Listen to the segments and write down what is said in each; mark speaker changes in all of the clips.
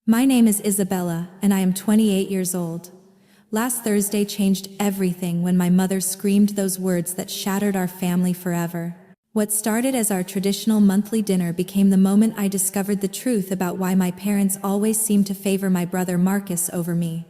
Speaker 1: My name is Isabella, and I am 28 years old. Last Thursday changed everything when my mother screamed those words that shattered our family forever. What started as our traditional monthly dinner became the moment I discovered the truth about why my parents always seemed to favor my brother Marcus over me.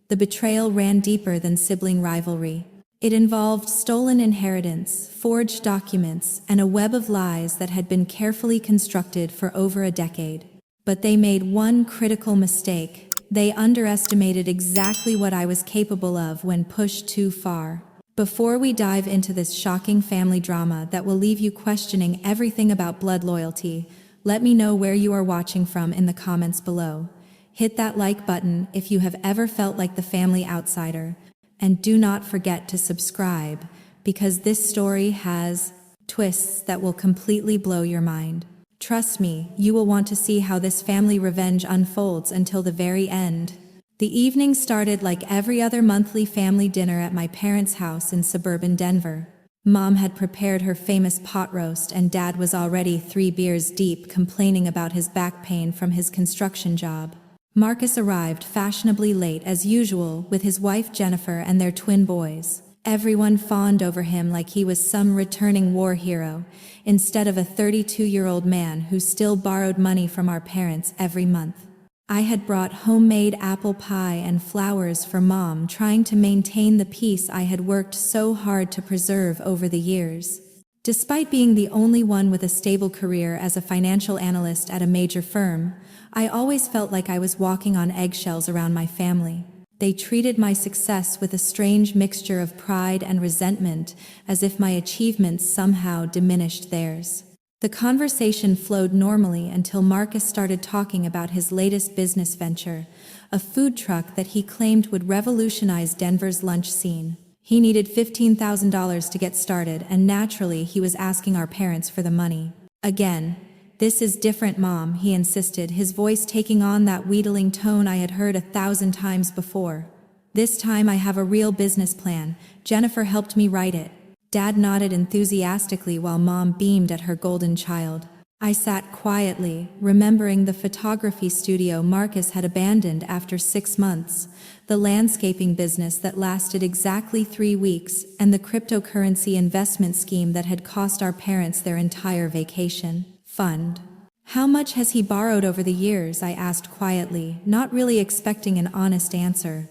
Speaker 1: The betrayal ran deeper than sibling rivalry. It involved stolen inheritance, forged documents, and a web of lies that had been carefully constructed for over a decade. But they made one critical mistake. They underestimated exactly what I was capable of when pushed too far. Before we dive into this shocking family drama that will leave you questioning everything about blood loyalty, let me know where you are watching from in the comments below. Hit that like button if you have ever felt like the family outsider. And do not forget to subscribe, because this story has twists that will completely blow your mind. Trust me, you will want to see how this family revenge unfolds until the very end. The evening started like every other monthly family dinner at my parents' house in suburban Denver. Mom had prepared her famous pot roast, and Dad was already 3 beers deep, complaining about his back pain from his construction job. Marcus arrived fashionably late as usual with his wife Jennifer and their twin boys. Everyone fawned over him like he was some returning war hero, instead of a 32-year-old man who still borrowed money from our parents every month. I had brought homemade apple pie and flowers for Mom, trying to maintain the peace I had worked so hard to preserve over the years. Despite being the only one with a stable career as a financial analyst at a major firm, I always felt like I was walking on eggshells around my family. They treated my success with a strange mixture of pride and resentment, as if my achievements somehow diminished theirs. The conversation flowed normally until Marcus started talking about his latest business venture, a food truck that he claimed would revolutionize Denver's lunch scene. He needed $15,000 to get started, and naturally he was asking our parents for the money. Again, "This is different, Mom," he insisted, his voice taking on that wheedling tone I had heard 1,000 times before. "This time I have a real business plan. Jennifer helped me write it." Dad nodded enthusiastically while Mom beamed at her golden child. I sat quietly, remembering the photography studio Marcus had abandoned after 6 months, the landscaping business that lasted exactly 3 weeks, and the cryptocurrency investment scheme that had cost our parents their entire vacation fund. "How much has he borrowed over the years?" I asked quietly, not really expecting an honest answer.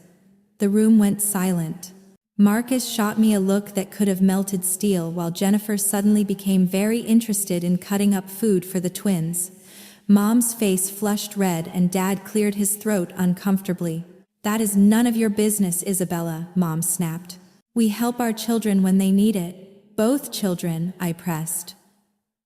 Speaker 1: The room went silent. Marcus shot me a look that could have melted steel, while Jennifer suddenly became very interested in cutting up food for the twins. Mom's face flushed red and Dad cleared his throat uncomfortably. "That is none of your business, Isabella," Mom snapped. "We help our children when they need it." "Both children?" I pressed.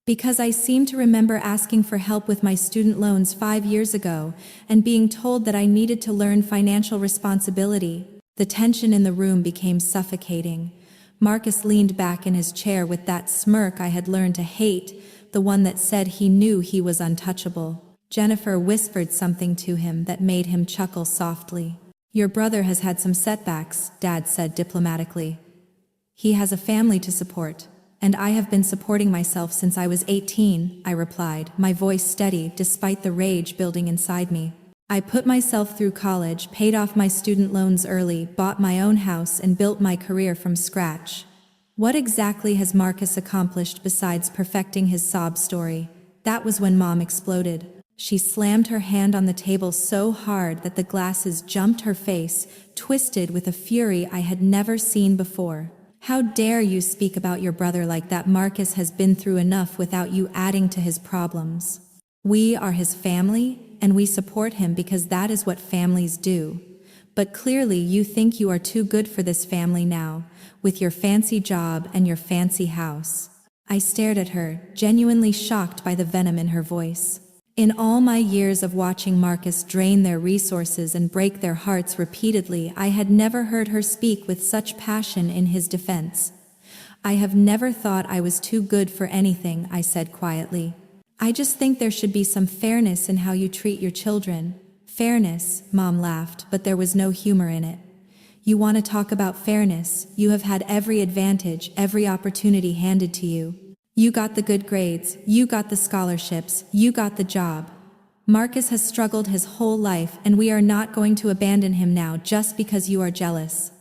Speaker 1: Because I seemed to remember asking for help with my student loans 5 years ago and being told that I needed to learn financial responsibility. The tension in the room became suffocating. Marcus leaned back in his chair with that smirk I had learned to hate, the one that said he knew he was untouchable. Jennifer whispered something to him that made him chuckle softly. "Your brother has had some setbacks," Dad said diplomatically. "He has a family to support. And I have been supporting myself since I was 18, I replied, my voice steady despite the rage building inside me. "I put myself through college, paid off my student loans early, bought my own house, and built my career from scratch." What exactly has Marcus accomplished besides perfecting his sob story? That was when Mom exploded. She slammed her hand on the table so hard that the glasses jumped her face, twisted with a fury I had never seen before. "How dare you speak about your brother like that? Marcus has been through enough without you adding to his problems. We are his family, and we support him because that is what families do. But clearly you think you are too good for this family now, with your fancy job and your fancy house." I stared at her, genuinely shocked by the venom in her voice. In all my years of watching Marcus drain their resources and break their hearts repeatedly, I had never heard her speak with such passion in his defense. "I have never thought I was too good for anything," I said quietly. "I just think there should be some fairness in how you treat your children." "Fairness?" Mom laughed, but there was no humor in it. "You want to talk about fairness? You have had every advantage, every opportunity handed to you. You got the good grades, you got the scholarships, you got the job." Marcus has struggled his whole life, and we are not going to abandon him now just because you are jealous."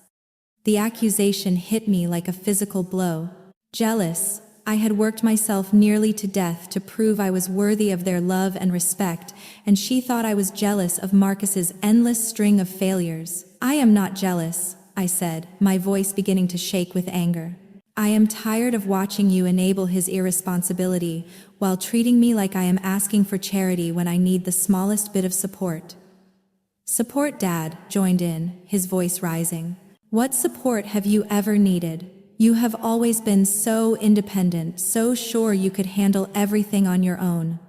Speaker 1: The accusation hit me like a physical blow. Jealous? I had worked myself nearly to death to prove I was worthy of their love and respect, and she thought I was jealous of Marcus's endless string of failures. "I am not jealous," I said, my voice beginning to shake with anger. "I am tired of watching you enable his irresponsibility while treating me like I am asking for charity when I need the smallest bit of support." "Support?" Dad joined in, his voice rising. "What support have you ever needed? You have always been so independent, so sure you could handle everything on your own.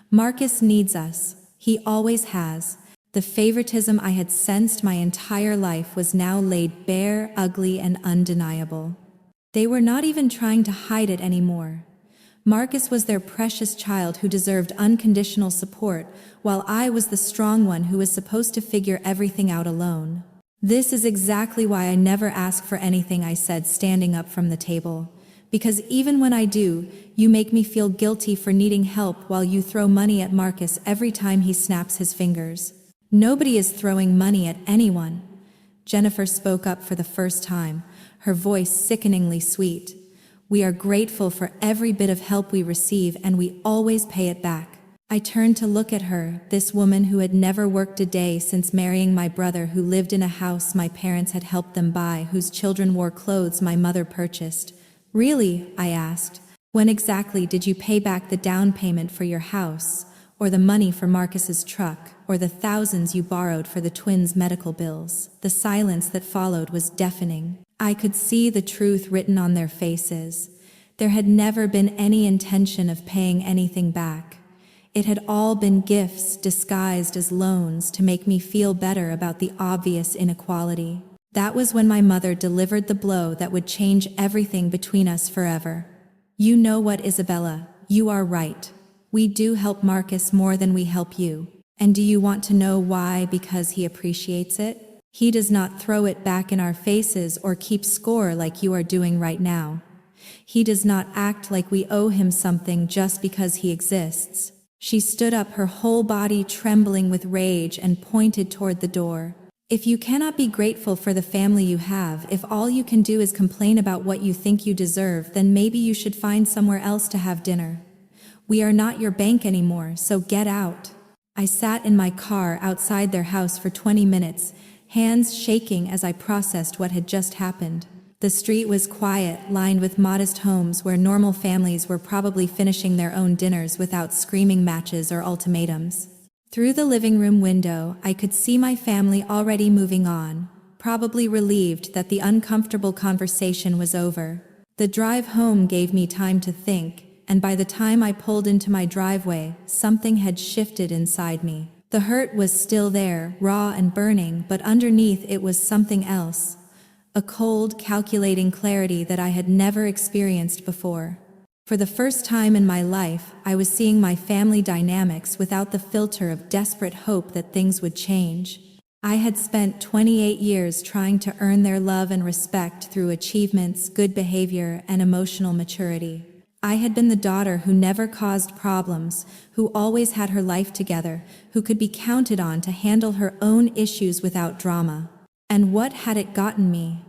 Speaker 1: Marcus needs us. He always has." The favoritism I had sensed my entire life was now laid bare, ugly, and undeniable. They were not even trying to hide it anymore. Marcus was their precious child who deserved unconditional support, while I was the strong one who was supposed to figure everything out alone. "This is exactly why I never ask for anything," I said, standing up from the table. "Because even when I do, you make me feel guilty for needing help while you throw money at Marcus every time he snaps his fingers." "Nobody is throwing money at anyone." Jennifer spoke up for the first time, her voice sickeningly sweet. "We are grateful for every bit of help we receive, and we always pay it back." I turned to look at her, this woman who had never worked a day since marrying my brother, who lived in a house my parents had helped them buy, whose children wore clothes my mother purchased. "Really?" I asked. "When exactly did you pay back the down payment for your house, or the money for Marcus's truck, or the thousands you borrowed for the twins' medical bills?" The silence that followed was deafening. I could see the truth written on their faces. There had never been any intention of paying anything back. It had all been gifts disguised as loans to make me feel better about the obvious inequality. That was when my mother delivered the blow that would change everything between us forever. "You know what, Isabella? You are right. We do help Marcus more than we help you. And do you want to know why? Because he appreciates it. He does not throw it back in our faces or keep score like you are doing right now. He does not act like we owe him something just because he exists." She stood up, her whole body trembling with rage, and pointed toward the door. "If you cannot be grateful for the family you have, if all you can do is complain about what you think you deserve, then maybe you should find somewhere else to have dinner. We are not your bank anymore, so get out." I sat in my car outside their house for 20 minutes, hands shaking as I processed what had just happened. The street was quiet, lined with modest homes where normal families were probably finishing their own dinners without screaming matches or ultimatums. Through the living room window, I could see my family already moving on, probably relieved that the uncomfortable conversation was over. The drive home gave me time to think, and by the time I pulled into my driveway, something had shifted inside me. The hurt was still there, raw and burning, but underneath it was something else. A cold, calculating clarity that I had never experienced before. For the first time in my life, I was seeing my family dynamics without the filter of desperate hope that things would change. I had spent 28 years trying to earn their love and respect through achievements, good behavior, and emotional maturity. I had been the daughter who never caused problems, who always had her life together, who could be counted on to handle her own issues without drama. And what had it gotten me?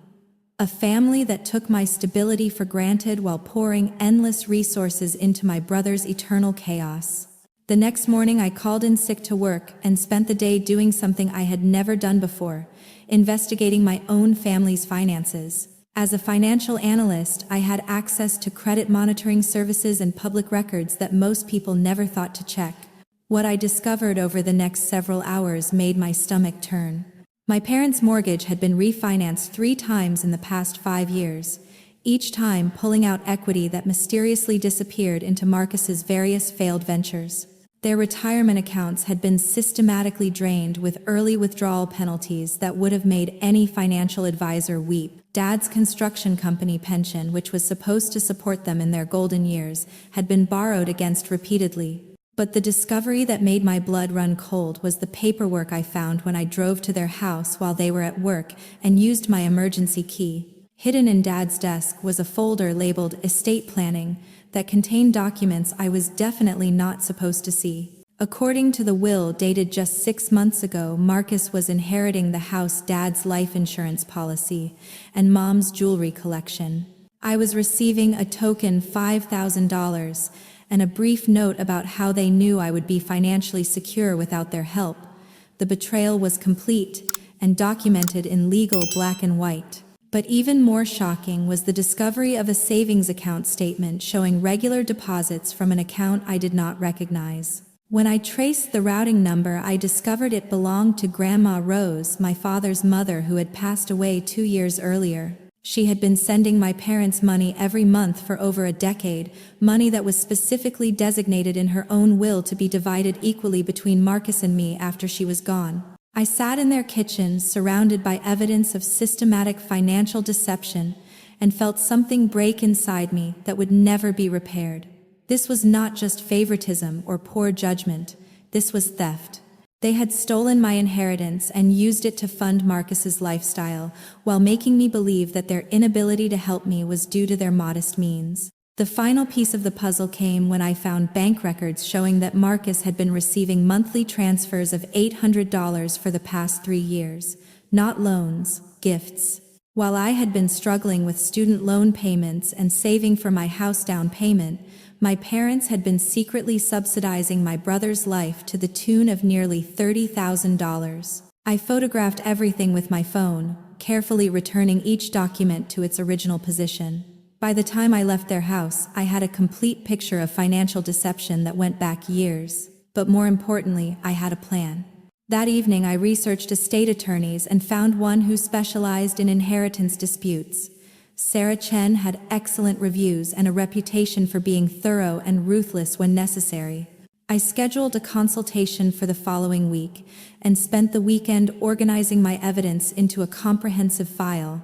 Speaker 1: A family that took my stability for granted while pouring endless resources into my brother's eternal chaos. The next morning I called in sick to work and spent the day doing something I had never done before, investigating my own family's finances. As a financial analyst, I had access to credit monitoring services and public records that most people never thought to check. What I discovered over the next several hours made my stomach turn. My parents' mortgage had been refinanced 3 times in the past 5 years, each time pulling out equity that mysteriously disappeared into Marcus's various failed ventures. Their retirement accounts had been systematically drained with early withdrawal penalties that would have made any financial advisor weep. Dad's construction company pension, which was supposed to support them in their golden years, had been borrowed against repeatedly. But the discovery that made my blood run cold was the paperwork I found when I drove to their house while they were at work and used my emergency key. Hidden in Dad's desk was a folder labeled Estate Planning that contained documents I was definitely not supposed to see. According to the will dated just 6 months ago, Marcus was inheriting the house, Dad's life insurance policy, and Mom's jewelry collection. I was receiving a token $5,000 and a brief note about how they knew I would be financially secure without their help. The betrayal was complete and documented in legal black and white. But even more shocking was the discovery of a savings account statement showing regular deposits from an account I did not recognize. When I traced the routing number, I discovered it belonged to Grandma Rose, my father's mother, who had passed away 2 years earlier. She had been sending my parents money every month for over a decade, money that was specifically designated in her own will to be divided equally between Marcus and me after she was gone. I sat in their kitchen, surrounded by evidence of systematic financial deception, and felt something break inside me that would never be repaired. This was not just favoritism or poor judgment. This was theft. They had stolen my inheritance and used it to fund Marcus's lifestyle, while making me believe that their inability to help me was due to their modest means. The final piece of the puzzle came when I found bank records showing that Marcus had been receiving monthly transfers of $800 for the past 3 years, not loans, gifts. While I had been struggling with student loan payments and saving for my house down payment, my parents had been secretly subsidizing my brother's life to the tune of nearly $30,000. I photographed everything with my phone, carefully returning each document to its original position. By the time I left their house, I had a complete picture of financial deception that went back years. But more importantly, I had a plan. That evening, I researched estate attorneys and found one who specialized in inheritance disputes. Sarah Chen had excellent reviews and a reputation for being thorough and ruthless when necessary. I scheduled a consultation for the following week and spent the weekend organizing my evidence into a comprehensive file.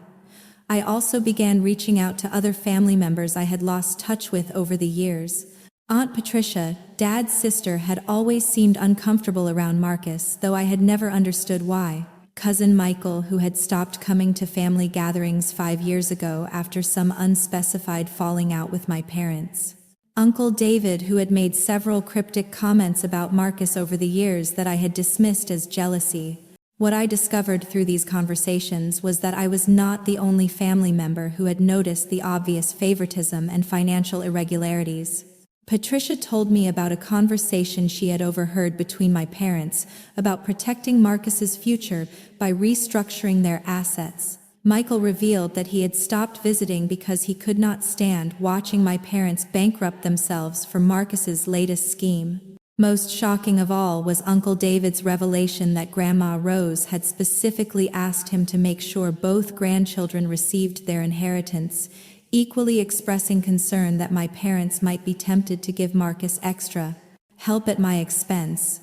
Speaker 1: I also began reaching out to other family members I had lost touch with over the years. Aunt Patricia, Dad's sister, had always seemed uncomfortable around Marcus, though I had never understood why. Cousin Michael, who had stopped coming to family gatherings 5 years ago after some unspecified falling out with my parents. Uncle David, who had made several cryptic comments about Marcus over the years that I had dismissed as jealousy. What I discovered through these conversations was that I was not the only family member who had noticed the obvious favoritism and financial irregularities. Patricia told me about a conversation she had overheard between my parents about protecting Marcus's future by restructuring their assets. Michael revealed that he had stopped visiting because he could not stand watching my parents bankrupt themselves for Marcus's latest scheme. Most shocking of all was Uncle David's revelation that Grandma Rose had specifically asked him to make sure both grandchildren received their inheritance, equally expressing concern that my parents might be tempted to give Marcus extra help at my expense.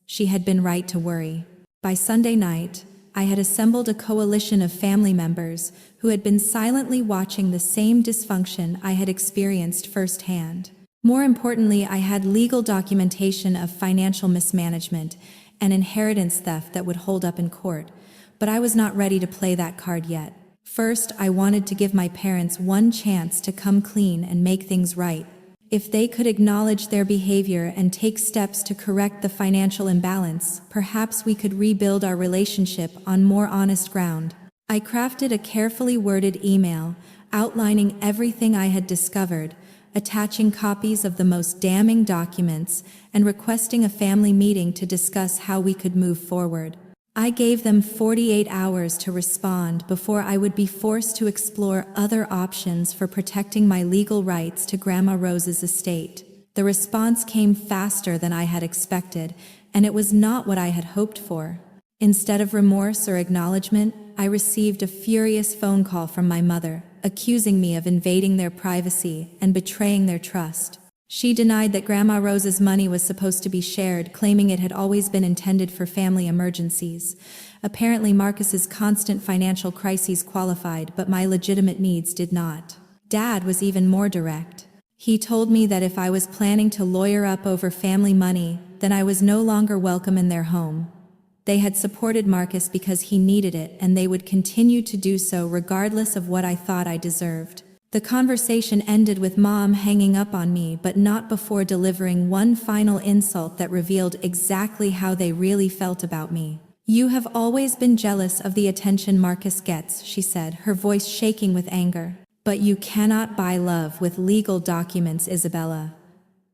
Speaker 1: She had been right to worry. By Sunday night, I had assembled a coalition of family members who had been silently watching the same dysfunction I had experienced firsthand. More importantly, I had legal documentation of financial mismanagement and inheritance theft that would hold up in court, but I was not ready to play that card yet. First, I wanted to give my parents one chance to come clean and make things right. If they could acknowledge their behavior and take steps to correct the financial imbalance, perhaps we could rebuild our relationship on more honest ground. I crafted a carefully worded email outlining everything I had discovered, attaching copies of the most damning documents, and requesting a family meeting to discuss how we could move forward. I gave them 48 hours to respond before I would be forced to explore other options for protecting my legal rights to Grandma Rose's estate. The response came faster than I had expected, and it was not what I had hoped for. Instead of remorse or acknowledgement, I received a furious phone call from my mother, accusing me of invading their privacy and betraying their trust. She denied that Grandma Rose's money was supposed to be shared, claiming it had always been intended for family emergencies. Apparently, Marcus's constant financial crises qualified, but my legitimate needs did not. Dad was even more direct. He told me that if I was planning to lawyer up over family money, then I was no longer welcome in their home. They had supported Marcus because he needed it, and they would continue to do so regardless of what I thought I deserved. The conversation ended with Mom hanging up on me, but not before delivering one final insult that revealed exactly how they really felt about me. "You have always been jealous of the attention Marcus gets," she said, her voice shaking with anger. "But you cannot buy love with legal documents, Isabella.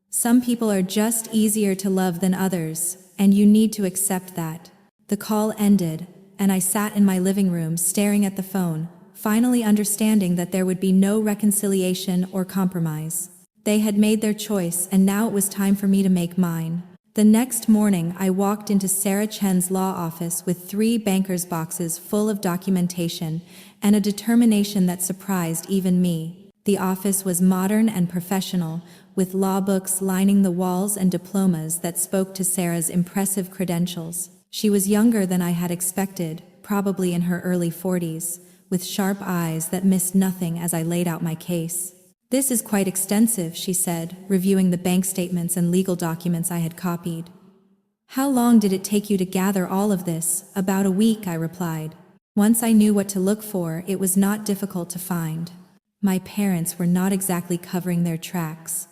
Speaker 1: Some people are just easier to love than others, and you need to accept that." The call ended, and I sat in my living room staring at the phone, finally understanding that there would be no reconciliation or compromise. They had made their choice, and now it was time for me to make mine. The next morning, I walked into Sarah Chen's law office with 3 banker's boxes full of documentation and a determination that surprised even me. The office was modern and professional, with law books lining the walls and diplomas that spoke to Sarah's impressive credentials. She was younger than I had expected, probably in her early 40s, with sharp eyes that missed nothing as I laid out my case. "This is quite extensive," she said, reviewing the bank statements and legal documents I had copied. "How long did it take you to gather all of this?" "About a week," I replied. Once I knew what to look for, it was not difficult to find. My parents were not exactly covering their tracks.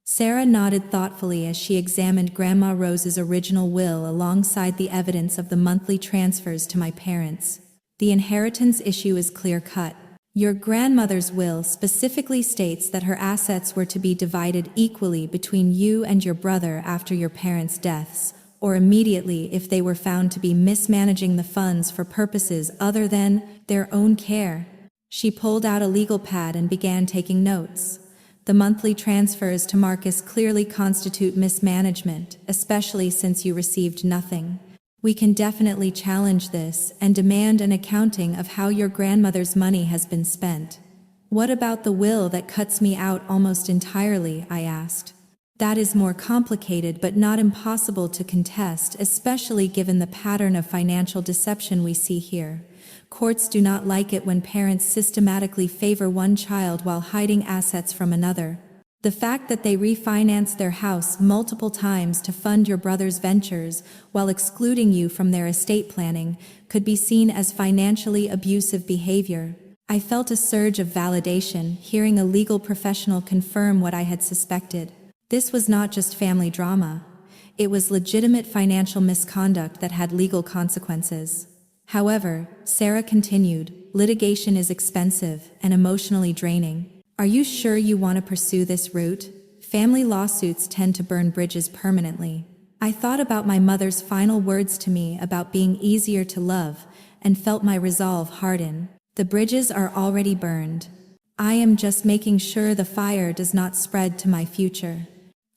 Speaker 1: Sarah nodded thoughtfully as she examined Grandma Rose's original will alongside the evidence of the monthly transfers to my parents. "The inheritance issue is clear-cut. Your grandmother's will specifically states that her assets were to be divided equally between you and your brother after your parents' deaths, or immediately if they were found to be mismanaging the funds for purposes other than their own care." She pulled out a legal pad and began taking notes. "The monthly transfers to Marcus clearly constitute mismanagement, especially since you received nothing. We can definitely challenge this and demand an accounting of how your grandmother's money has been spent." "What about the will that cuts me out almost entirely?" I asked. "That is more complicated but not impossible to contest, especially given the pattern of financial deception we see here. Courts do not like it when parents systematically favor one child while hiding assets from another. The fact that they refinanced their house multiple times to fund your brother's ventures while excluding you from their estate planning could be seen as financially abusive behavior." I felt a surge of validation, hearing a legal professional confirm what I had suspected. This was not just family drama. It was legitimate financial misconduct that had legal consequences. However, Sarah continued, "Litigation is expensive and emotionally draining. Are you sure you want to pursue this route? Family lawsuits tend to burn bridges permanently." I thought about my mother's final words to me about being easier to love and felt my resolve harden. The bridges are already burned. I am just making sure the fire does not spread to my future.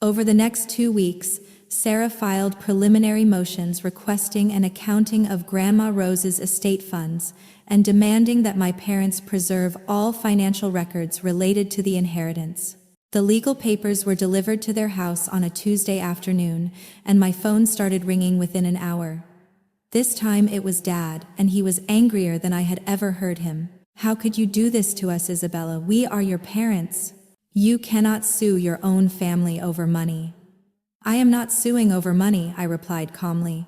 Speaker 1: Over the next 2 weeks, Sarah filed preliminary motions requesting an accounting of Grandma Rose's estate funds and demanding that my parents preserve all financial records related to the inheritance. The legal papers were delivered to their house on a Tuesday afternoon, and my phone started ringing within an hour. This time it was Dad, and he was angrier than I had ever heard him. "How could you do this to us, Isabella? We are your parents. You cannot sue your own family over money." "I am not suing over money," I replied calmly.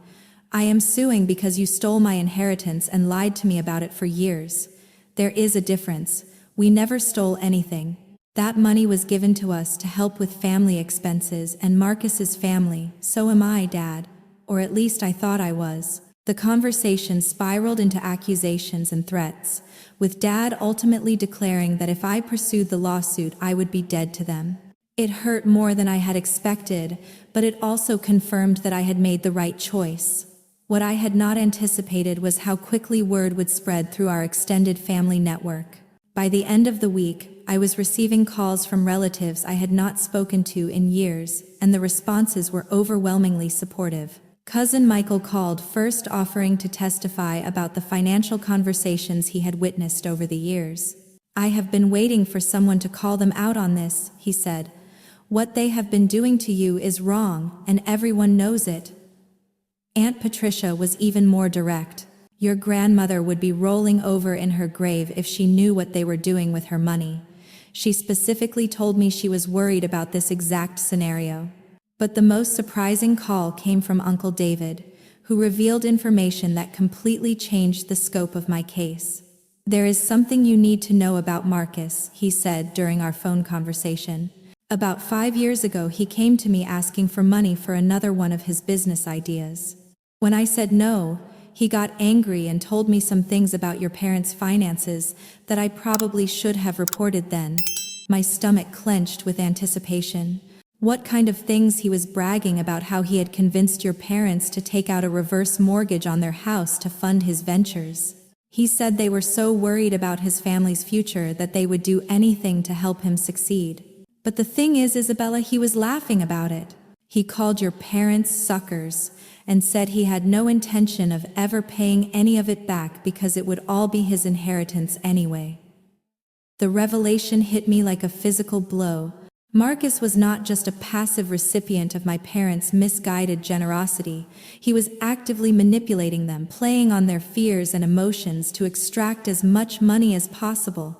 Speaker 1: "I am suing because you stole my inheritance and lied to me about it for years. There is a difference. We never stole anything. That money was given to us to help with family expenses and Marcus's family. So am I, Dad. Or at least I thought I was." The conversation spiraled into accusations and threats, with Dad ultimately declaring that if I pursued the lawsuit, I would be dead to them. It hurt more than I had expected, but it also confirmed that I had made the right choice. What I had not anticipated was how quickly word would spread through our extended family network. By the end of the week, I was receiving calls from relatives I had not spoken to in years, and the responses were overwhelmingly supportive. Cousin Michael called first, offering to testify about the financial conversations he had witnessed over the years. "I have been waiting for someone to call them out on this," he said. "What they have been doing to you is wrong, and everyone knows it." Aunt Patricia was even more direct. "Your grandmother would be rolling over in her grave if she knew what they were doing with her money. She specifically told me she was worried about this exact scenario." But the most surprising call came from Uncle David, who revealed information that completely changed the scope of my case. "There is something you need to know about Marcus," he said during our phone conversation. "About 5 years ago, he came to me asking for money for another one of his business ideas. When I said no, he got angry and told me some things about your parents' finances that I probably should have reported then." My stomach clenched with anticipation. What kind of things? He was bragging about how he had convinced your parents to take out a reverse mortgage on their house to fund his ventures. He said they were so worried about his family's future that they would do anything to help him succeed. But the thing is, Isabella, he was laughing about it. He called your parents suckers and said he had no intention of ever paying any of it back because it would all be his inheritance anyway. The revelation hit me like a physical blow. Marcus was not just a passive recipient of my parents' misguided generosity. He was actively manipulating them, playing on their fears and emotions to extract as much money as possible.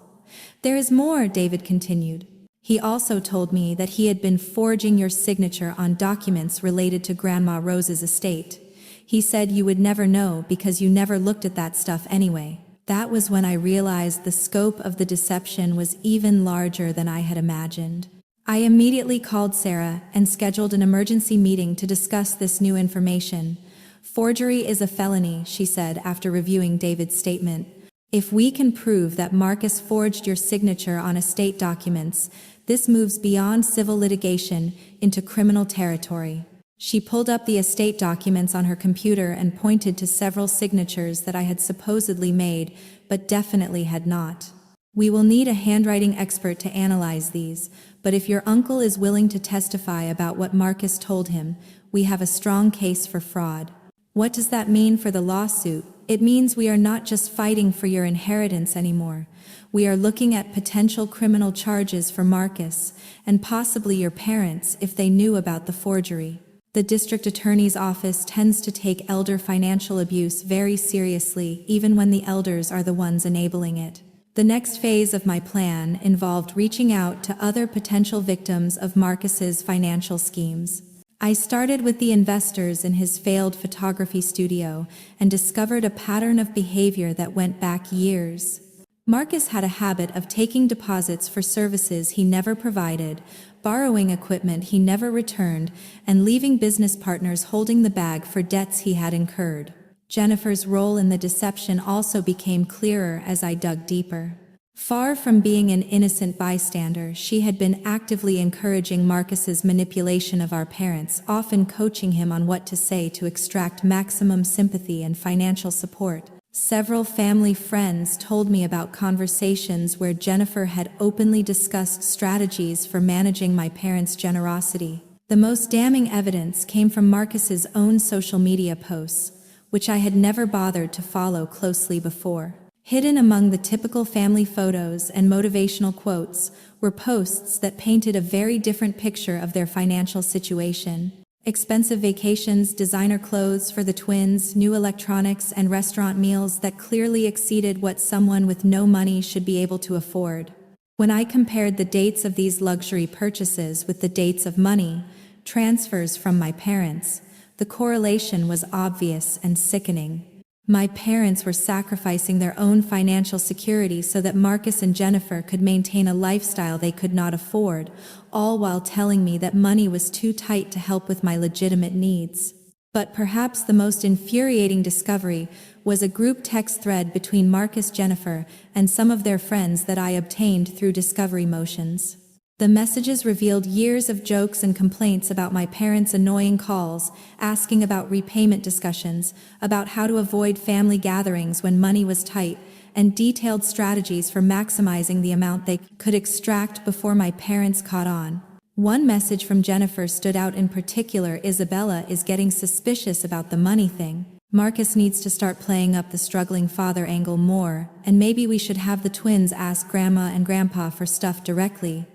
Speaker 1: "There is more," David continued. "He also told me that he had been forging your signature on documents related to Grandma Rose's estate. He said you would never know because you never looked at that stuff anyway." That was when I realized the scope of the deception was even larger than I had imagined. I immediately called Sarah and scheduled an emergency meeting to discuss this new information. "Forgery is a felony," she said after reviewing David's statement. "If we can prove that Marcus forged your signature on estate documents, this moves beyond civil litigation into criminal territory." She pulled up the estate documents on her computer and pointed to several signatures that I had supposedly made, but definitely had not. "We will need a handwriting expert to analyze these, but if your uncle is willing to testify about what Marcus told him, we have a strong case for fraud." "What does that mean for the lawsuit?" "It means we are not just fighting for your inheritance anymore. We are looking at potential criminal charges for Marcus, and possibly your parents if they knew about the forgery." The district attorney's office tends to take elder financial abuse very seriously, even when the elders are the ones enabling it. The next phase of my plan involved reaching out to other potential victims of Marcus's financial schemes. I started with the investors in his failed photography studio and discovered a pattern of behavior that went back years. Marcus had a habit of taking deposits for services he never provided, borrowing equipment he never returned, and leaving business partners holding the bag for debts he had incurred. Jennifer's role in the deception also became clearer as I dug deeper. Far from being an innocent bystander, she had been actively encouraging Marcus's manipulation of our parents, often coaching him on what to say to extract maximum sympathy and financial support. Several family friends told me about conversations where Jennifer had openly discussed strategies for managing my parents' generosity. The most damning evidence came from Marcus's own social media posts, which I had never bothered to follow closely before. Hidden among the typical family photos and motivational quotes were posts that painted a very different picture of their financial situation. Expensive vacations, designer clothes for the twins, new electronics, and restaurant meals that clearly exceeded what someone with no money should be able to afford. When I compared the dates of these luxury purchases with the dates of money transfers from my parents, the correlation was obvious and sickening. My parents were sacrificing their own financial security so that Marcus and Jennifer could maintain a lifestyle they could not afford, all while telling me that money was too tight to help with my legitimate needs. But perhaps the most infuriating discovery was a group text thread between Marcus, Jennifer, and some of their friends that I obtained through discovery motions. The messages revealed years of jokes and complaints about my parents' annoying calls, asking about repayment discussions, about how to avoid family gatherings when money was tight, and detailed strategies for maximizing the amount they could extract before my parents caught on. One message from Jennifer stood out in particular: "Isabella is getting suspicious about the money thing. Marcus needs to start playing up the struggling father angle more, and maybe we should have the twins ask Grandma and Grandpa for stuff directly.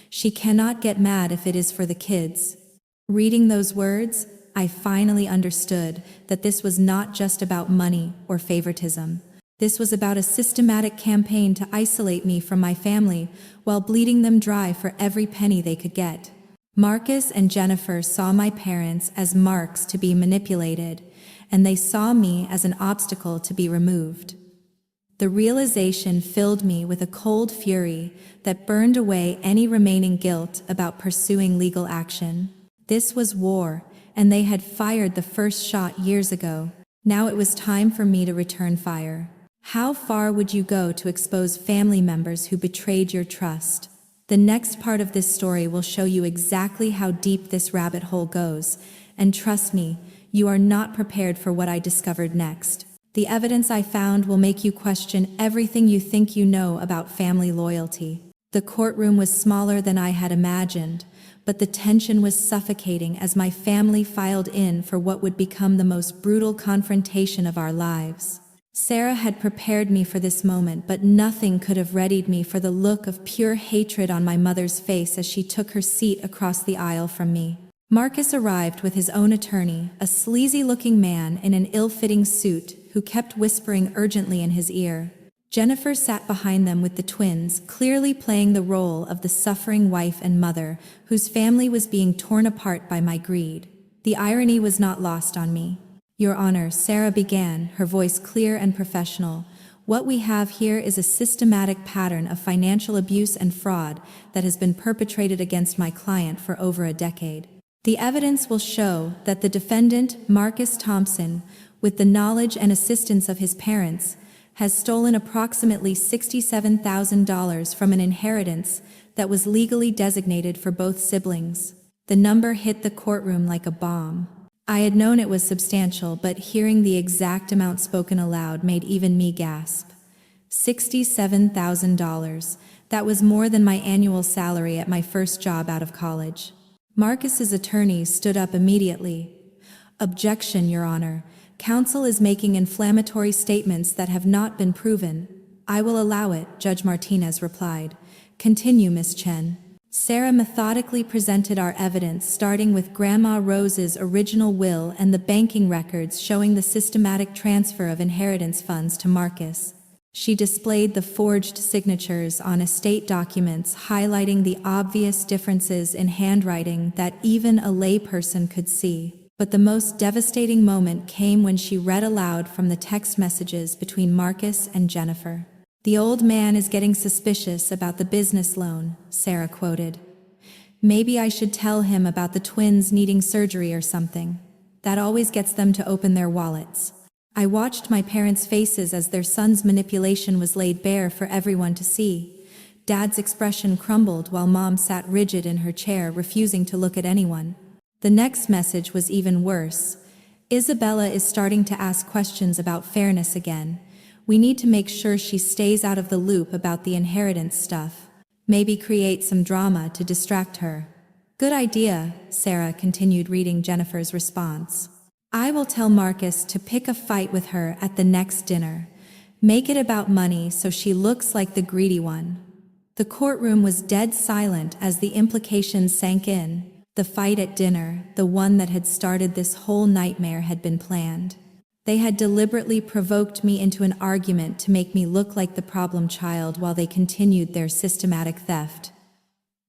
Speaker 1: She cannot get mad if it is for the kids." Reading those words, I finally understood that this was not just about money or favoritism. This was about a systematic campaign to isolate me from my family while bleeding them dry for every penny they could get. Marcus and Jennifer saw my parents as marks to be manipulated, and they saw me as an obstacle to be removed. The realization filled me with a cold fury that burned away any remaining guilt about pursuing legal action. This was war, and they had fired the first shot years ago. Now it was time for me to return fire. How far would you go to expose family members who betrayed your trust? The next part of this story will show you exactly how deep this rabbit hole goes, and trust me, you are not prepared for what I discovered next. The evidence I found will make you question everything you think you know about family loyalty. The courtroom was smaller than I had imagined, but the tension was suffocating as my family filed in for what would become the most brutal confrontation of our lives. Sarah had prepared me for this moment, but nothing could have readied me for the look of pure hatred on my mother's face as she took her seat across the aisle from me. Marcus arrived with his own attorney, a sleazy-looking man in an ill-fitting suit who kept whispering urgently in his ear. Jennifer sat behind them with the twins, clearly playing the role of the suffering wife and mother whose family was being torn apart by my greed. The irony was not lost on me. "Your Honor," Sarah began, her voice clear and professional, "what we have here is a systematic pattern of financial abuse and fraud that has been perpetrated against my client for over a decade. The evidence will show that the defendant, Marcus Thompson, with the knowledge and assistance of his parents, has stolen approximately $67,000 from an inheritance that was legally designated for both siblings." The number hit the courtroom like a bomb. I had known it was substantial, but hearing the exact amount spoken aloud made even me gasp. $67,000. That was more than my annual salary at my first job out of college. Marcus's attorney stood up immediately. "Objection, Your Honor. Counsel is making inflammatory statements that have not been proven." "I will allow it," Judge Martinez replied. "Continue, Ms. Chen." Sarah methodically presented our evidence, starting with Grandma Rose's original will and the banking records showing the systematic transfer of inheritance funds to Marcus. She displayed the forged signatures on estate documents, highlighting the obvious differences in handwriting that even a layperson could see. But the most devastating moment came when she read aloud from the text messages between Marcus and Jennifer. "The old man is getting suspicious about the business loan," Sarah quoted. "Maybe I should tell him about the twins needing surgery or something. That always gets them to open their wallets." I watched my parents' faces as their son's manipulation was laid bare for everyone to see. Dad's expression crumbled while Mom sat rigid in her chair, refusing to look at anyone. The next message was even worse. "Isabella is starting to ask questions about fairness again. We need to make sure she stays out of the loop about the inheritance stuff. Maybe create some drama to distract her." "Good idea," Sarah continued reading Jennifer's response. "I will tell Marcus to pick a fight with her at the next dinner. Make it about money so she looks like the greedy one." The courtroom was dead silent as the implications sank in. The fight at dinner, the one that had started this whole nightmare, had been planned. They had deliberately provoked me into an argument to make me look like the problem child while they continued their systematic theft.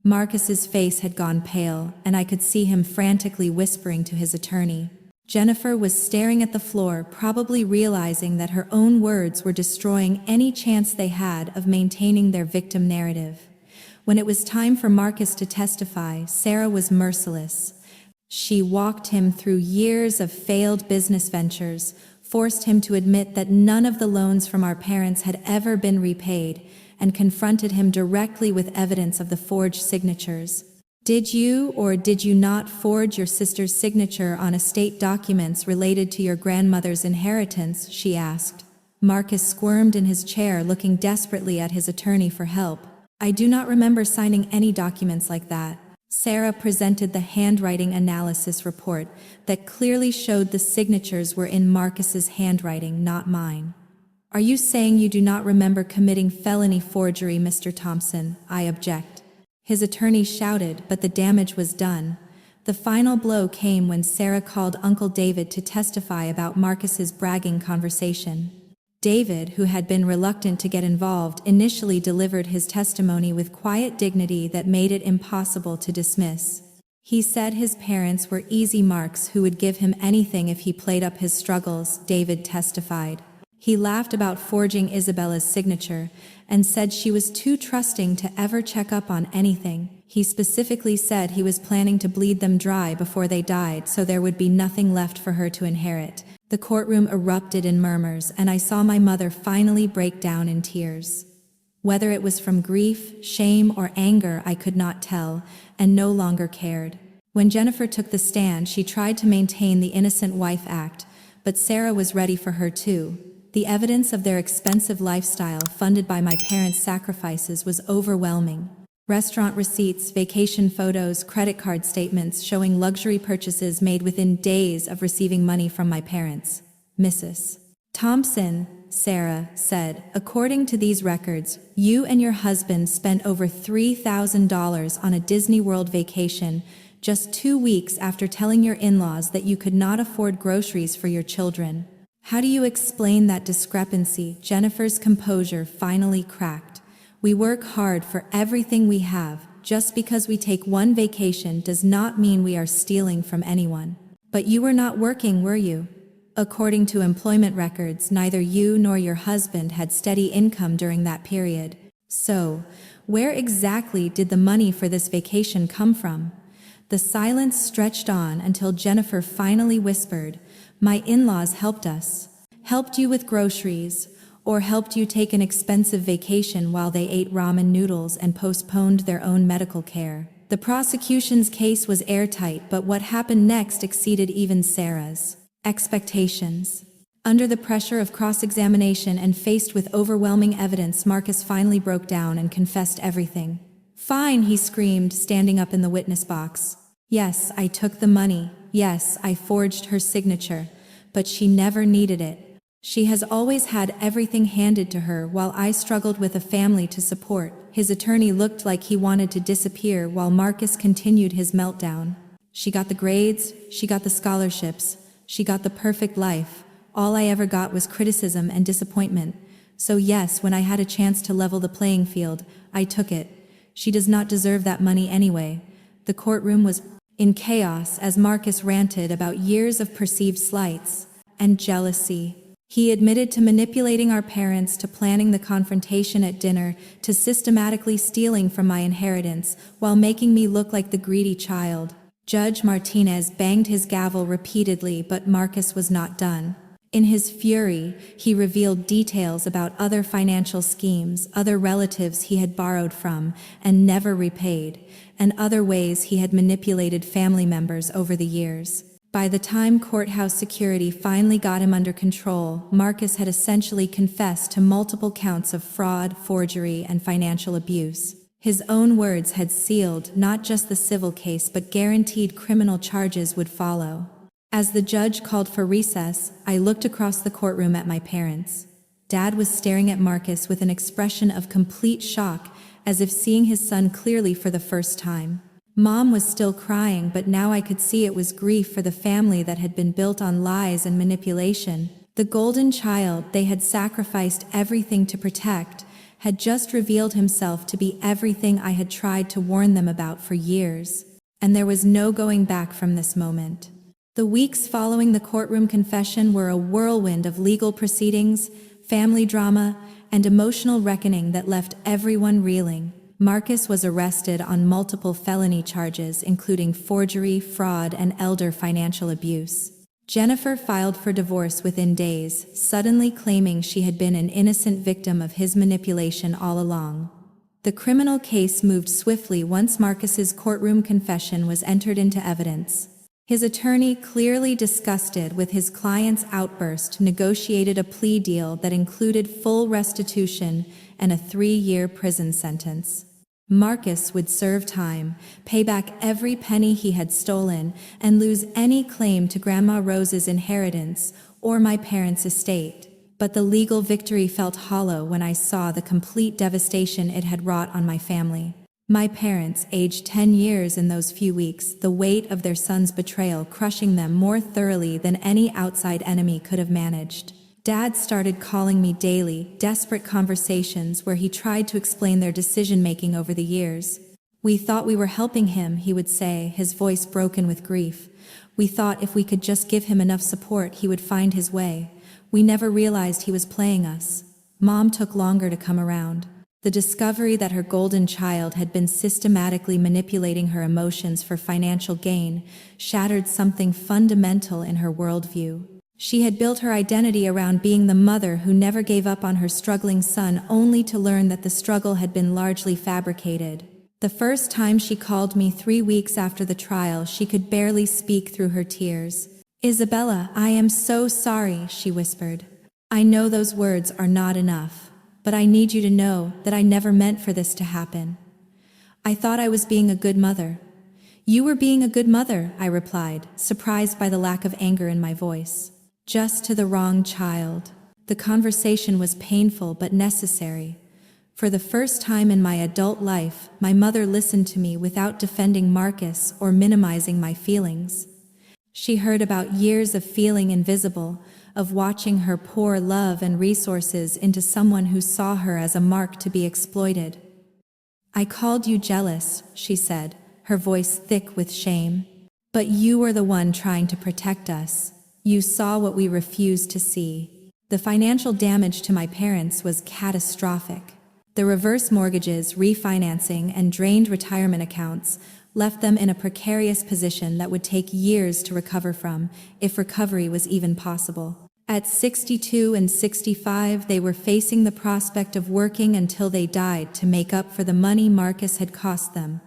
Speaker 1: Marcus's face had gone pale, and I could see him frantically whispering to his attorney. Jennifer was staring at the floor, probably realizing that her own words were destroying any chance they had of maintaining their victim narrative. When it was time for Marcus to testify, Sarah was merciless. She walked him through years of failed business ventures, forced him to admit that none of the loans from our parents had ever been repaid, and confronted him directly with evidence of the forged signatures. "Did you or did you not forge your sister's signature on estate documents related to your grandmother's inheritance?" she asked. Marcus squirmed in his chair, looking desperately at his attorney for help. "I do not remember signing any documents like that." Sarah presented the handwriting analysis report that clearly showed the signatures were in Marcus's handwriting, not mine. "Are you saying you do not remember committing felony forgery, Mr. Thompson?" I object. His attorney shouted, but the damage was done. The final blow came when Sarah called Uncle David to testify about Marcus's bragging conversation. David, who had been reluctant to get involved, initially delivered his testimony with quiet dignity that made it impossible to dismiss. He said his parents were easy marks who would give him anything if he played up his struggles, David testified. He laughed about forging Isabella's signature and said she was too trusting to ever check up on anything. He specifically said he was planning to bleed them dry before they died so there would be nothing left for her to inherit. The courtroom erupted in murmurs, and I saw my mother finally break down in tears. Whether it was from grief, shame, or anger, I could not tell, and no longer cared. When Jennifer took the stand, she tried to maintain the innocent wife act, but Sarah was ready for her too. The evidence of their expensive lifestyle funded by my parents' sacrifices was overwhelming. Restaurant receipts, vacation photos, credit card statements showing luxury purchases made within days of receiving money from my parents. Mrs. Thompson, Sarah, said, according to these records, you and your husband spent over $3,000 on a Disney World vacation just 2 weeks after telling your in-laws that you could not afford groceries for your children. How do you explain that discrepancy? Jennifer's composure finally cracked. We work hard for everything we have. Just because we take one vacation does not mean we are stealing from anyone. But you were not working, were you? According to employment records, neither you nor your husband had steady income during that period. So, where exactly did the money for this vacation come from? The silence stretched on until Jennifer finally whispered, my in-laws helped us. Helped you with groceries, or helped you take an expensive vacation while they ate ramen noodles and postponed their own medical care. The prosecution's case was airtight, but what happened next exceeded even Sarah's expectations. Under the pressure of cross-examination and faced with overwhelming evidence, Marcus finally broke down and confessed everything. Fine, he screamed, standing up in the witness box. Yes, I took the money. Yes, I forged her signature. But she never needed it. She has always had everything handed to her while I struggled with a family to support. His attorney looked like he wanted to disappear while Marcus continued his meltdown. She got the grades, she got the scholarships, she got the perfect life. All I ever got was criticism and disappointment. So yes, when I had a chance to level the playing field, I took it. She does not deserve that money anyway. The courtroom was in chaos as Marcus ranted about years of perceived slights and jealousy. He admitted to manipulating our parents, to planning the confrontation at dinner, to systematically stealing from my inheritance while making me look like the greedy child. Judge Martinez banged his gavel repeatedly, but Marcus was not done. In his fury, he revealed details about other financial schemes, other relatives he had borrowed from and never repaid, and other ways he had manipulated family members over the years. By the time courthouse security finally got him under control, Marcus had essentially confessed to multiple counts of fraud, forgery, and financial abuse. His own words had sealed not just the civil case but guaranteed criminal charges would follow. As the judge called for recess, I looked across the courtroom at my parents. Dad was staring at Marcus with an expression of complete shock, as if seeing his son clearly for the first time. Mom was still crying, but now I could see it was grief for the family that had been built on lies and manipulation. The golden child they had sacrificed everything to protect had just revealed himself to be everything I had tried to warn them about for years. And there was no going back from this moment. The weeks following the courtroom confession were a whirlwind of legal proceedings, family drama, and emotional reckoning that left everyone reeling. Marcus was arrested on multiple felony charges, including forgery, fraud, and elder financial abuse. Jennifer filed for divorce within days, suddenly claiming she had been an innocent victim of his manipulation all along. The criminal case moved swiftly once Marcus's courtroom confession was entered into evidence. His attorney, clearly disgusted with his client's outburst, negotiated a plea deal that included full restitution and a 3-year prison sentence. Marcus would serve time, pay back every penny he had stolen, and lose any claim to Grandma Rose's inheritance or my parents' estate. But the legal victory felt hollow when I saw the complete devastation it had wrought on my family. My parents, aged 10 years in those few weeks, the weight of their son's betrayal crushing them more thoroughly than any outside enemy could have managed. Dad started calling me daily, desperate conversations where he tried to explain their decision-making over the years. We thought we were helping him, he would say, his voice broken with grief. We thought if we could just give him enough support, he would find his way. We never realized he was playing us. Mom took longer to come around. The discovery that her golden child had been systematically manipulating her emotions for financial gain shattered something fundamental in her worldview. She had built her identity around being the mother who never gave up on her struggling son, only to learn that the struggle had been largely fabricated. The first time she called me 3 weeks after the trial, she could barely speak through her tears. "Isabella, I am so sorry," she whispered. "I know those words are not enough, but I need you to know that I never meant for this to happen. I thought I was being a good mother." "You were being a good mother," I replied, surprised by the lack of anger in my voice. "Just to the wrong child." The conversation was painful but necessary. For the first time in my adult life, my mother listened to me without defending Marcus or minimizing my feelings. She heard about years of feeling invisible, of watching her pour love and resources into someone who saw her as a mark to be exploited. "I called you jealous," she said, her voice thick with shame. "But you were the one trying to protect us. You saw what we refused to see." The financial damage to my parents was catastrophic. The reverse mortgages, refinancing, and drained retirement accounts left them in a precarious position that would take years to recover from, if recovery was even possible. At 62 and 65, they were facing the prospect of working until they died to make up for the money Marcus had cost them.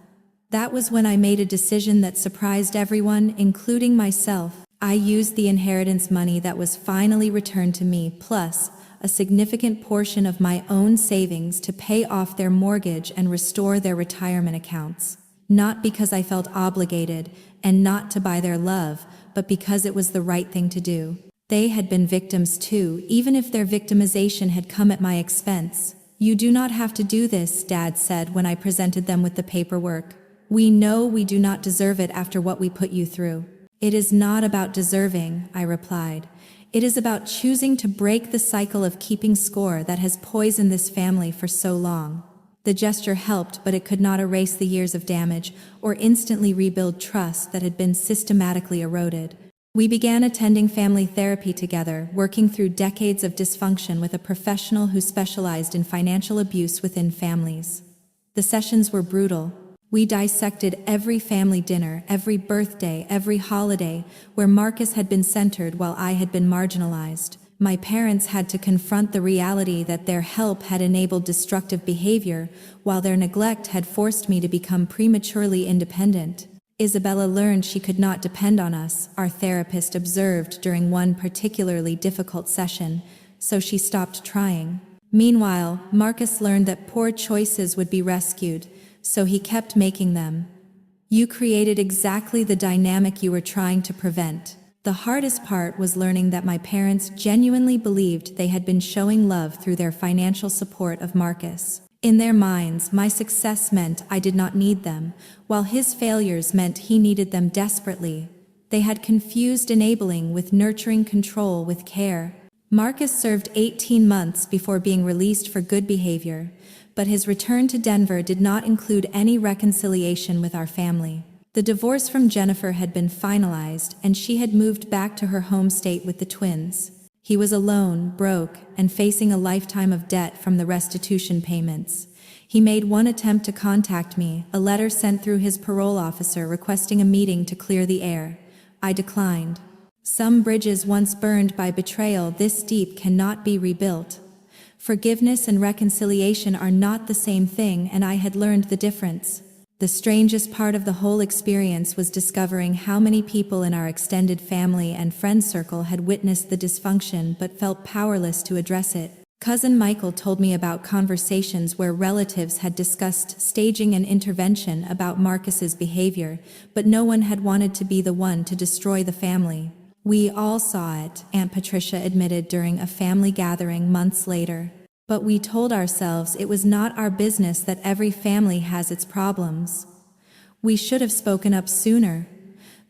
Speaker 1: That was when I made a decision that surprised everyone, including myself. I used the inheritance money that was finally returned to me, plus a significant portion of my own savings, to pay off their mortgage and restore their retirement accounts. Not because I felt obligated, and not to buy their love, but because it was the right thing to do. They had been victims too, even if their victimization had come at my expense. "You do not have to do this," Dad said when I presented them with the paperwork. "We know we do not deserve it after what we put you through." "It is not about deserving," I replied. "It is about choosing to break the cycle of keeping score that has poisoned this family for so long." The gesture helped, but it could not erase the years of damage or instantly rebuild trust that had been systematically eroded. We began attending family therapy together, working through decades of dysfunction with a professional who specialized in financial abuse within families. The sessions were brutal. We dissected every family dinner, every birthday, every holiday, where Marcus had been centered while I had been marginalized. My parents had to confront the reality that their help had enabled destructive behavior, while their neglect had forced me to become prematurely independent. Isabella learned she could not depend on us, our therapist observed during one particularly difficult session, so she stopped trying. Meanwhile, Marcus learned that poor choices would be rescued, so he kept making them. "You created exactly the dynamic you were trying to prevent." The hardest part was learning that my parents genuinely believed they had been showing love through their financial support of Marcus. In their minds, my success meant I did not need them, while his failures meant he needed them desperately. They had confused enabling with nurturing, control with care. Marcus served 18 months before being released for good behavior, but his return to Denver did not include any reconciliation with our family. The divorce from Jennifer had been finalized, and she had moved back to her home state with the twins. He was alone, broke, and facing a lifetime of debt from the restitution payments. He made one attempt to contact me, a letter sent through his parole officer requesting a meeting to clear the air. I declined. Some bridges once burned by betrayal this deep cannot be rebuilt. Forgiveness and reconciliation are not the same thing, and I had learned the difference. The strangest part of the whole experience was discovering how many people in our extended family and friend circle had witnessed the dysfunction but felt powerless to address it. Cousin Michael told me about conversations where relatives had discussed staging an intervention about Marcus's behavior, but no one had wanted to be the one to destroy the family. "We all saw it," Aunt Patricia admitted during a family gathering months later. "But we told ourselves it was not our business, that every family has its problems. We should have spoken up sooner."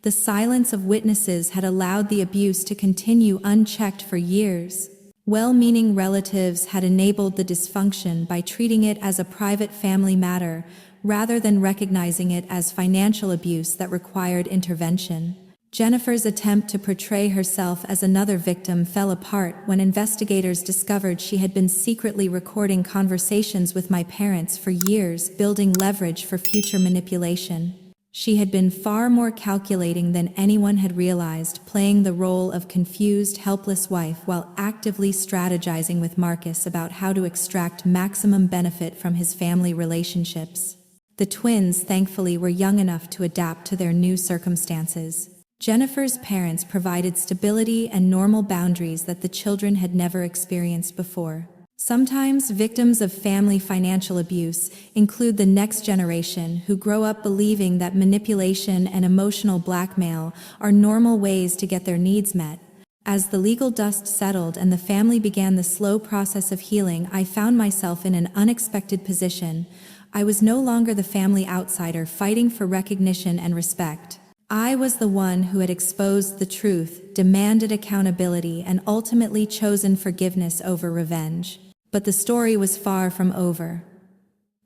Speaker 1: The silence of witnesses had allowed the abuse to continue unchecked for years. Well-meaning relatives had enabled the dysfunction by treating it as a private family matter, rather than recognizing it as financial abuse that required intervention. Jennifer's attempt to portray herself as another victim fell apart when investigators discovered she had been secretly recording conversations with my parents for years, building leverage for future manipulation. She had been far more calculating than anyone had realized, playing the role of confused, helpless wife while actively strategizing with Marcus about how to extract maximum benefit from his family relationships. The twins, thankfully, were young enough to adapt to their new circumstances. Jennifer's parents provided stability and normal boundaries that the children had never experienced before. Sometimes victims of family financial abuse include the next generation who grow up believing that manipulation and emotional blackmail are normal ways to get their needs met. As the legal dust settled and the family began the slow process of healing, I found myself in an unexpected position. I was no longer the family outsider fighting for recognition and respect. I was the one who had exposed the truth, demanded accountability, and ultimately chosen forgiveness over revenge. But the story was far from over.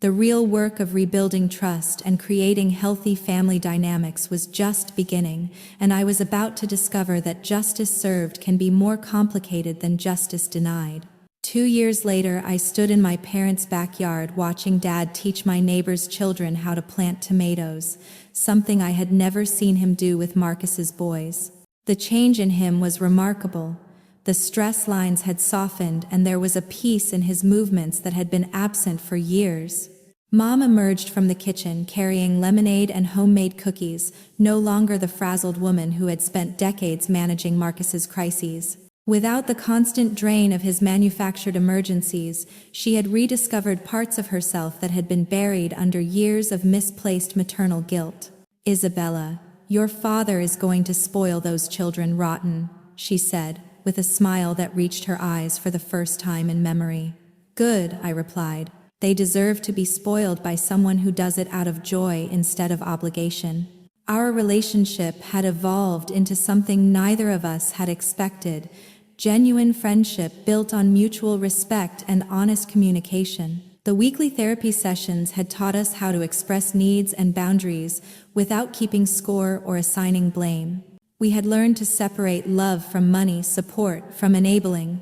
Speaker 1: The real work of rebuilding trust and creating healthy family dynamics was just beginning, and I was about to discover that justice served can be more complicated than justice denied. 2 years later, I stood in my parents' backyard watching Dad teach my neighbor's children how to plant tomatoes, something I had never seen him do with Marcus's boys. The change in him was remarkable. The stress lines had softened and there was a peace in his movements that had been absent for years. Mom emerged from the kitchen carrying lemonade and homemade cookies, no longer the frazzled woman who had spent decades managing Marcus's crises. Without the constant drain of his manufactured emergencies, she had rediscovered parts of herself that had been buried under years of misplaced maternal guilt. "Isabella, your father is going to spoil those children rotten," she said, with a smile that reached her eyes for the first time in memory. "Good," I replied. "They deserve to be spoiled by someone who does it out of joy instead of obligation." Our relationship had evolved into something neither of us had expected: genuine friendship built on mutual respect and honest communication. The weekly therapy sessions had taught us how to express needs and boundaries without keeping score or assigning blame. We had learned to separate love from money, support from enabling.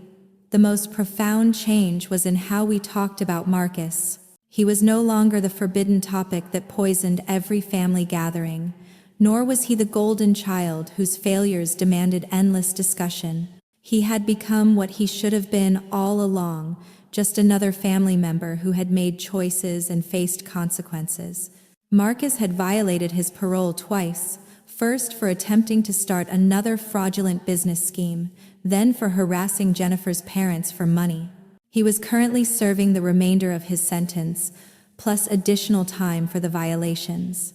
Speaker 1: The most profound change was in how we talked about Marcus. He was no longer the forbidden topic that poisoned every family gathering, nor was he the golden child whose failures demanded endless discussion. He had become what he should have been all along, just another family member who had made choices and faced consequences. Marcus had violated his parole twice, first for attempting to start another fraudulent business scheme, then for harassing Jennifer's parents for money. He was currently serving the remainder of his sentence, plus additional time for the violations.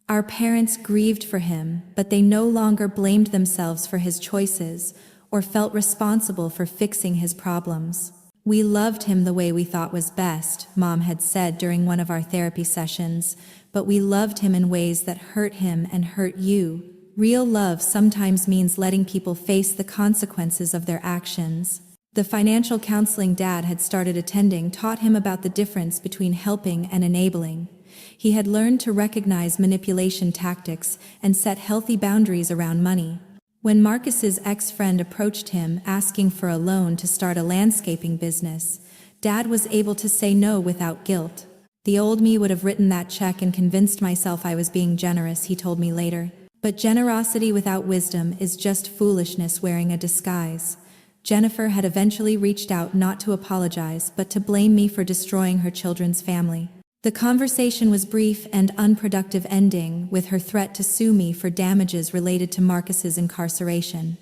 Speaker 1: Our parents grieved for him, but they no longer blamed themselves for his choices or felt responsible for fixing his problems. "We loved him the way we thought was best," Mom had said during one of our therapy sessions, "but we loved him in ways that hurt him and hurt you." Real love sometimes means letting people face the consequences of their actions. The financial counseling Dad had started attending taught him about the difference between helping and enabling. He had learned to recognize manipulation tactics and set healthy boundaries around money. When Marcus's ex-friend approached him asking for a loan to start a landscaping business, Dad was able to say no without guilt. "The old me would have written that check and convinced myself I was being generous," he told me later. "But generosity without wisdom is just foolishness wearing a disguise." Jennifer had eventually reached out not to apologize but to blame me for destroying her children's family. The conversation was brief and unproductive, ending with her threat to sue me for damages related to Marcus's incarceration.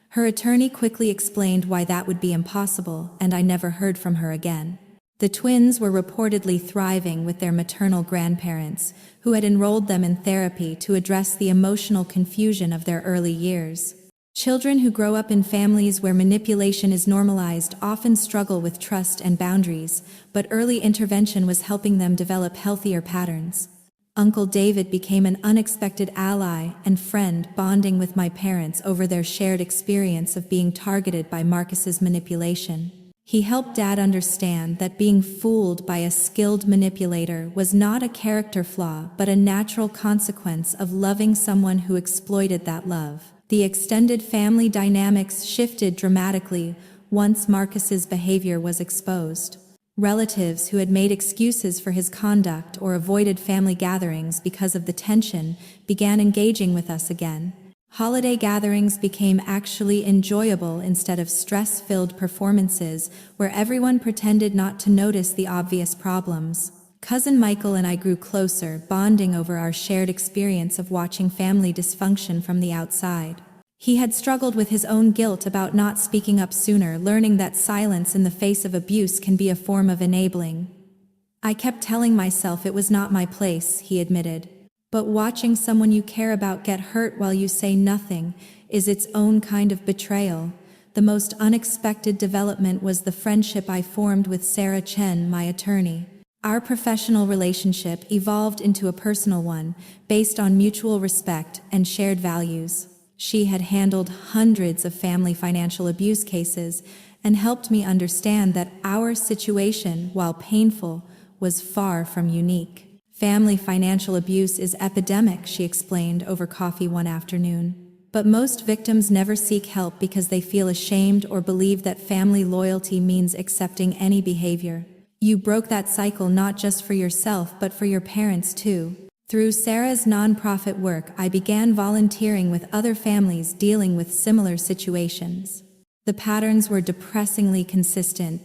Speaker 1: Her attorney quickly explained why that would be impossible, and I never heard from her again. The twins were reportedly thriving with their maternal grandparents, who had enrolled them in therapy to address the emotional confusion of their early years. Children who grow up in families where manipulation is normalized often struggle with trust and boundaries, but early intervention was helping them develop healthier patterns. Uncle David became an unexpected ally and friend, bonding with my parents over their shared experience of being targeted by Marcus's manipulation. He helped Dad understand that being fooled by a skilled manipulator was not a character flaw but a natural consequence of loving someone who exploited that love. The extended family dynamics shifted dramatically once Marcus's behavior was exposed. Relatives who had made excuses for his conduct or avoided family gatherings because of the tension began engaging with us again. Holiday gatherings became actually enjoyable instead of stress-filled performances where everyone pretended not to notice the obvious problems. Cousin Michael and I grew closer, bonding over our shared experience of watching family dysfunction from the outside. He had struggled with his own guilt about not speaking up sooner, learning that silence in the face of abuse can be a form of enabling. I kept telling myself it was not my place, he admitted. But watching someone you care about get hurt while you say nothing is its own kind of betrayal. The most unexpected development was the friendship I formed with Sarah Chen, my attorney. Our professional relationship evolved into a personal one, based on mutual respect and shared values. She had handled hundreds of family financial abuse cases and helped me understand that our situation, while painful, was far from unique. Family financial abuse is epidemic, she explained over coffee one afternoon. But most victims never seek help because they feel ashamed or believe that family loyalty means accepting any behavior. You broke that cycle not just for yourself but for your parents too. Through Sarah's nonprofit work, I began volunteering with other families dealing with similar situations. The patterns were depressingly consistent.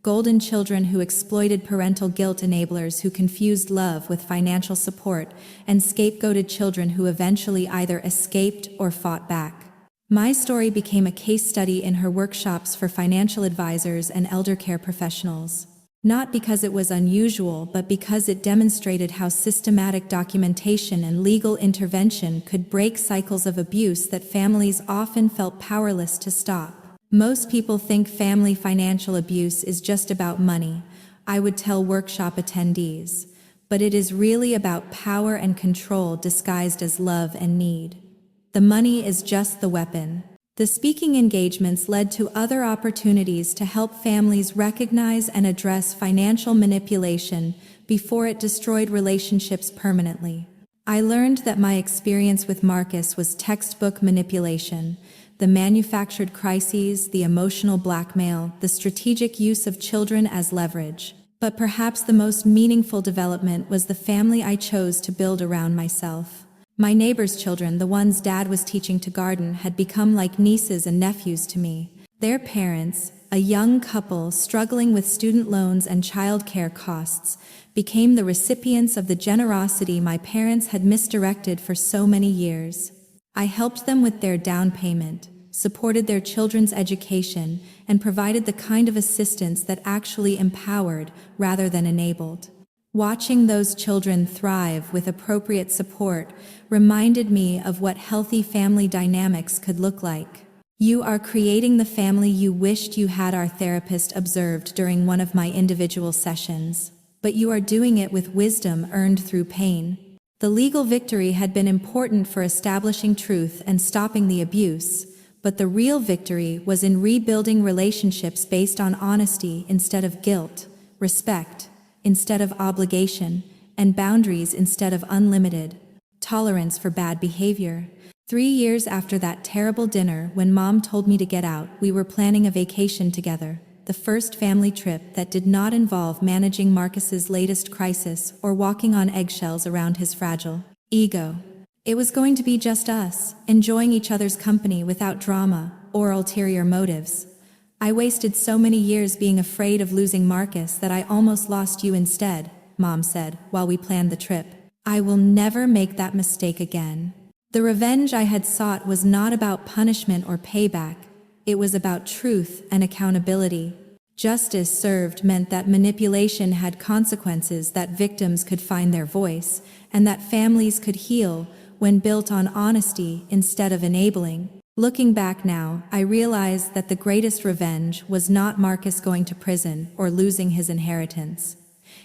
Speaker 1: Golden children who exploited parental guilt, enablers who confused love with financial support, and scapegoated children who eventually either escaped or fought back. My story became a case study in her workshops for financial advisors and elder care professionals. Not because it was unusual, but because it demonstrated how systematic documentation and legal intervention could break cycles of abuse that families often felt powerless to stop. Most people think family financial abuse is just about money, I would tell workshop attendees, but it is really about power and control disguised as love and need. The money is just the weapon. The speaking engagements led to other opportunities to help families recognize and address financial manipulation before it destroyed relationships permanently. I learned that my experience with Marcus was textbook manipulation. The manufactured crises, the emotional blackmail, the strategic use of children as leverage. But perhaps the most meaningful development was the family I chose to build around myself. My neighbor's children, the ones Dad was teaching to garden, had become like nieces and nephews to me. Their parents, a young couple struggling with student loans and childcare costs, became the recipients of the generosity my parents had misdirected for so many years. I helped them with their down payment, supported their children's education, and provided the kind of assistance that actually empowered rather than enabled. Watching those children thrive with appropriate support reminded me of what healthy family dynamics could look like. You are creating the family you wished you had, our therapist observed during one of my individual sessions. But you are doing it with wisdom earned through pain. The legal victory had been important for establishing truth and stopping the abuse, but the real victory was in rebuilding relationships based on honesty instead of guilt, respect instead of obligation, and boundaries instead of unlimited tolerance for bad behavior. 3 years after that terrible dinner, when Mom told me to get out, we were planning a vacation together. The first family trip that did not involve managing Marcus's latest crisis or walking on eggshells around his fragile ego. It was going to be just us, enjoying each other's company without drama or ulterior motives. I wasted so many years being afraid of losing Marcus that I almost lost you instead, Mom said, while we planned the trip. I will never make that mistake again. The revenge I had sought was not about punishment or payback. It was about truth and accountability. Justice served meant that manipulation had consequences, that victims could find their voice, and that families could heal when built on honesty instead of enabling. Looking back now, I realize that the greatest revenge was not Marcus going to prison or losing his inheritance.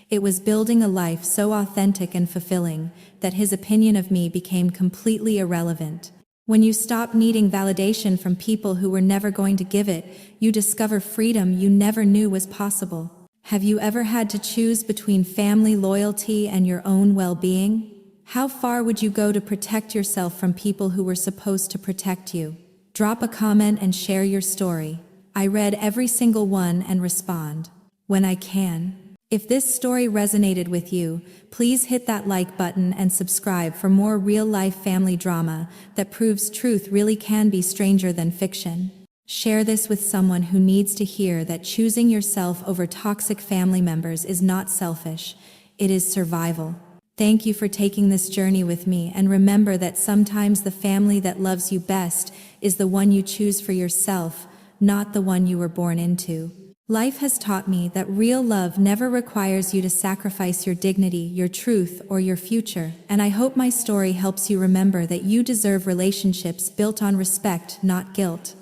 Speaker 1: It was building a life so authentic and fulfilling that his opinion of me became completely irrelevant. When you stop needing validation from people who were never going to give it, you discover freedom you never knew was possible. Have you ever had to choose between family loyalty and your own well-being? How far would you go to protect yourself from people who were supposed to protect you? Drop a comment and share your story. I read every single one and respond when I can. If this story resonated with you, please hit that like button and subscribe for more real-life family drama that proves truth really can be stranger than fiction. Share this with someone who needs to hear that choosing yourself over toxic family members is not selfish, it is survival. Thank you for taking this journey with me, and remember that sometimes the family that loves you best is the one you choose for yourself, not the one you were born into. Life has taught me that real love never requires you to sacrifice your dignity, your truth, or your future, and I hope my story helps you remember that you deserve relationships built on respect, not guilt.